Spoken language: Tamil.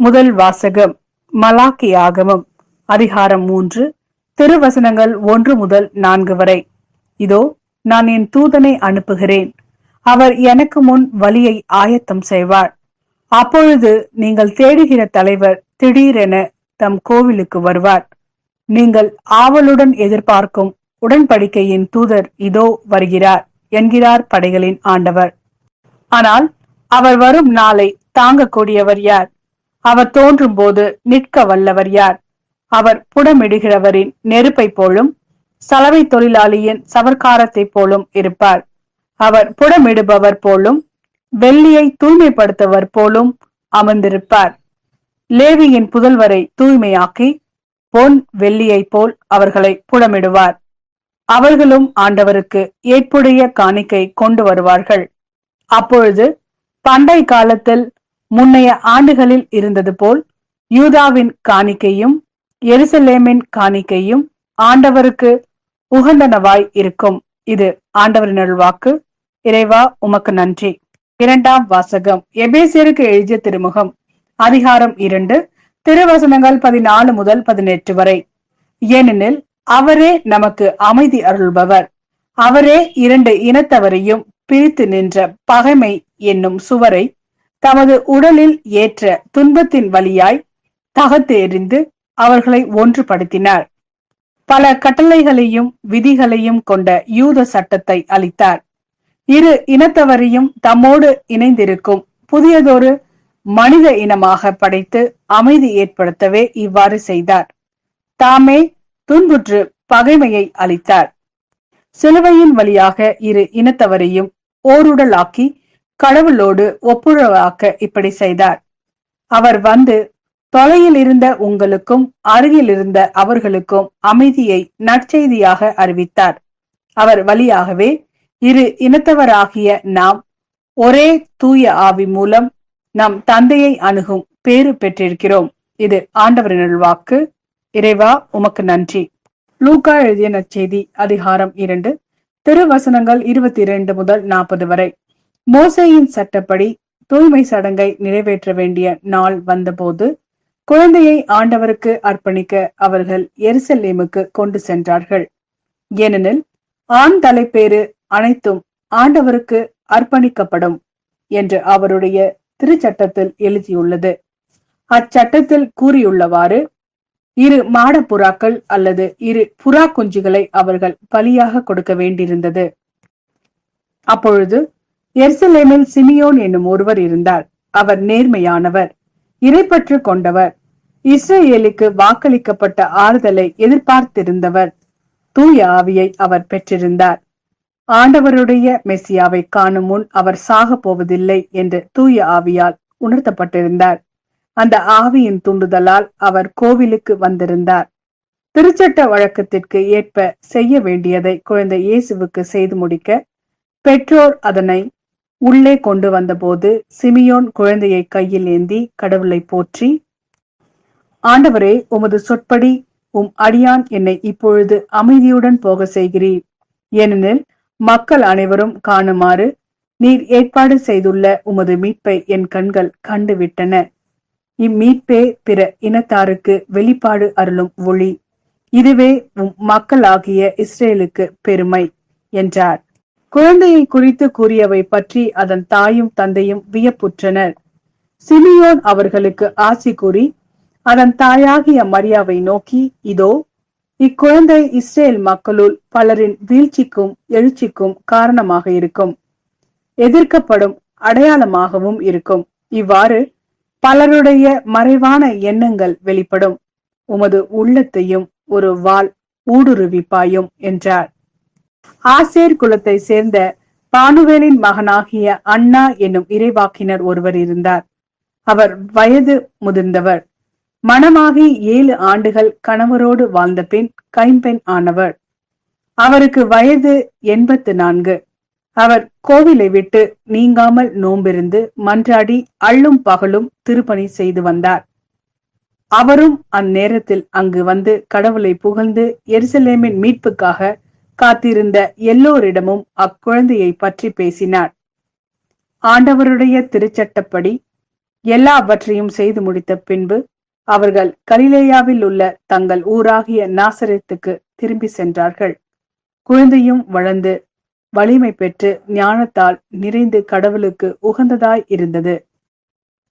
முதல் வாசகம் மலாக்கியாகமம் அதிகாரம் 3 திருவசனங்கள் 1 முதல் 4 வரை. இதோ நான் என் தூதனை அனுப்புகிறேன், அவர் எனக்கு முன் வழியை ஆயத்தம் செய்வார். அப்பொழுது நீங்கள் தேடுகிற தலைவர் திடீரென தம் கோவிலுக்கு வருவார். நீங்கள் ஆவலுடன் எதிர்பார்க்கும் உடன்படிக்கையின் தூதர் இதோ வருகிறார் என்கிறார் படைகளின் ஆண்டவர். ஆனால் அவர் வரும் நாளை தாங்கக்கூடியவர் யார்? அவர் தோன்றும் போது நிற்க வல்லவர் யார்? அவர் புடமிடுகிறவரின் நெருப்பை போலும் சலவை தொழிலாளியின் சவர்க்காரத்தை போலும் இருப்பார். அவர் புடமிடுபவர் போலும் வெள்ளியை தூய்மைப்படுத்துவர் போலும் அமர்ந்திருப்பார். லேவியின் புதல்வரை தூய்மையாக்கி பொன் வெள்ளியை போல் அவர்களை புடமிடுவார். அவர்களும் ஆண்டவருக்கு ஏற்புடைய காணிக்கை கொண்டு வருவார்கள். அப்பொழுது பண்டை காலத்தில் முன்னைய ஆண்டுகளில் இருந்தது போல் யூதாவின் காணிக்கையும் எருசலேமின் காணிக்கையும் ஆண்டவருக்கு உகந்தனவாய் இருக்கும். இது ஆண்டவரின் அருள்வாக்கு. இறைவா உமக்கு நன்றி. இரண்டாம் வாசகம் எபேசியருக்கு எழுதிய திருமுகம் அதிகாரம் 2 திருவசனங்கள் 14 முதல் 18 வரை. ஏனெனில் அவரே நமக்கு அமைதி அருள்பவர். அவரே இரண்டு இனத்தவரையும் பிரித்து நின்ற பகைமை என்னும் சுவரை தமது உடலில் ஏற்ற துன்பத்தின் வழியாய் தகர்த்து எறிந்து அவர்களை ஒன்றுபடுத்தினார். பல கட்டளைகளையும் விதிகளையும் கொண்ட யூத சட்டத்தை அளித்தார். இரு இனத்தவரையும் தம்மோடு இணைந்திருக்கும் புதியதொரு மனித இனமாக படைத்து அமைதி ஏற்படுத்தவே இவ்வாறு செய்தார். தாமே துன்புற்று பகைமையை அளித்தார். சிலுவையின் வழியாக இரு இனத்தவரையும் ஓருடலாக்கி கடவுளோடு ஒப்புரவாக்க இப்படி செய்தார். அவர் வந்து தொலையில் இருந்த உங்களுக்கும் அருகில் இருந்த அவர்களுக்கும் அமைதியை நற்செய்தியாக அறிவித்தார். அவர் வழியாகவே இரு இனத்தவராகிய நாம் ஒரே தூய ஆவி மூலம் நம் தந்தையை அணுகும் பேறு பெற்றிருக்கிறோம். இது ஆண்டவரின் அருள்வாக்கு. இறைவா உமக்கு நன்றி. லூக்கா எழுதிய நற்செய்தி அதிகாரம் 2 திருவசனங்கள் 22 முதல் 40 வரை. மோசேயின் சட்டப்படி தூய்மை சடங்கை நிறைவேற்ற வேண்டிய நாள் வந்தபோது குழந்தையை ஆண்டவருக்கு அர்ப்பணிக்க அவர்கள் எருசலேமுக்கு கொண்டு சென்றார்கள். ஏனெனில் ஆண் தலைப்பேறு அனைத்தும் ஆண்டவருக்கு அர்ப்பணிக்கப்படும் என்று அவருடைய திருச்சட்டத்தில் எழுதியுள்ளது. அச்சட்டத்தில் கூறியுள்ளவாறு இரு மாடப்புறாக்கள் அல்லது இரு புறா குஞ்சுகளை அவர்கள் பலியாக கொடுக்க வேண்டியிருந்தது. அப்பொழுது எருசலேமில் சிமியோன் என்னும் ஒருவர் இருந்தார். அவர் நேர்மையானவர், இறைப்பற்று கொண்டவர், இஸ்ரேலுக்கு வாக்களிக்கப்பட்ட ஆறுதலை எதிர்பார்த்திருந்தவர். தூய ஆவியை அவர் பெற்றிருந்தார். ஆண்டவருடைய மெசியாவை காணும் முன் அவர் சாக போவதில்லை என்று தூய ஆவியால் உணர்த்தப்பட்டிருந்தார். அந்த ஆவியின் தூண்டுதலால் அவர் கோவிலுக்கு வந்திருந்தார். திருச்சட்ட வழக்கத்திற்கு ஏற்ப செய்ய வேண்டியதை குழந்தை இயேசுவுக்கு செய்து முடிக்க பெற்றோர் அதனை உள்ளே கொண்டு வந்தபோது சிமியோன் குழந்தையை கையில் ஏந்தி கடவுளை போற்றி, ஆண்டவரே, உமது சொற்படி உம் அடியான் என்னை இப்பொழுது அமைதியுடன் போக செய்கிறீர். ஏனெனில் மக்கள் அனைவரும் காணுமாறு நீர் ஏற்பாடு செய்துள்ள உமது மீட்பை என் கண்கள் கண்டுவிட்டன. இம்மீட்பே பிற இனத்தாருக்கு வெளிப்பாடு அருளும் ஒளி. இதுவே உம் மக்களாகிய இஸ்ரேலுக்கு பெருமை என்றார். குழந்தையை குறித்து கூறியவை பற்றி அதன் தாயும் தந்தையும் வியப்புற்றனர். சிமியோன் அவர்களுக்கு ஆசி கூறி அதன் தாயாகிய மரியாவை நோக்கி, இதோ இக்குழந்தை இஸ்ரேல் மக்களுள் பலரின் வீழ்ச்சிக்கும் எழுச்சிக்கும் காரணமாக இருக்கும், எதிர்க்கப்படும் அடையாளமாகவும் இருக்கும். இவ்வாறு பலருடைய மறைவான எண்ணங்கள் வெளிப்படும். உமது உள்ளத்தையும் ஒரு வாள் ஊடுருவிப்பாயும் என்றார். ஆசேர் குலத்தை சேர்ந்த பானுவேலின் மகனாகிய அண்ணா என்னும் இறைவாக்கினர் ஒருவர் இருந்தார். அவர் வயது முதிர்ந்தவர். மணமாகி 7 ஆண்டுகள் கணவரோடு வாழ்ந்த பின் கைம்பெண் ஆனவர். அவருக்கு வயது 84. அவர் கோவிலை விட்டு நீங்காமல் நோம்பிருந்து மன்றாடி அள்ளும் பகலும் திருப்பணி செய்து வந்தார். அவரும் அந்நேரத்தில் அங்கு வந்து கடவுளை புகழ்ந்து எருசலேமின் மீட்புக்காக காத்திருந்த எல்லோரிடமும் அக்குழந்தையை பற்றி பேசினார். ஆண்டவருடைய திருச்சட்டப்படி எல்லாவற்றையும் செய்து முடித்த பின்பு அவர்கள் கலிலேயாவில் உள்ள தங்கள் ஊராகிய நாசரேத்துக்கு திரும்பி சென்றார்கள். குழந்தையும் வளர்ந்து வலிமை பெற்று ஞானத்தால் நிறைந்து கடவுளுக்கு உகந்ததாய் இருந்தது.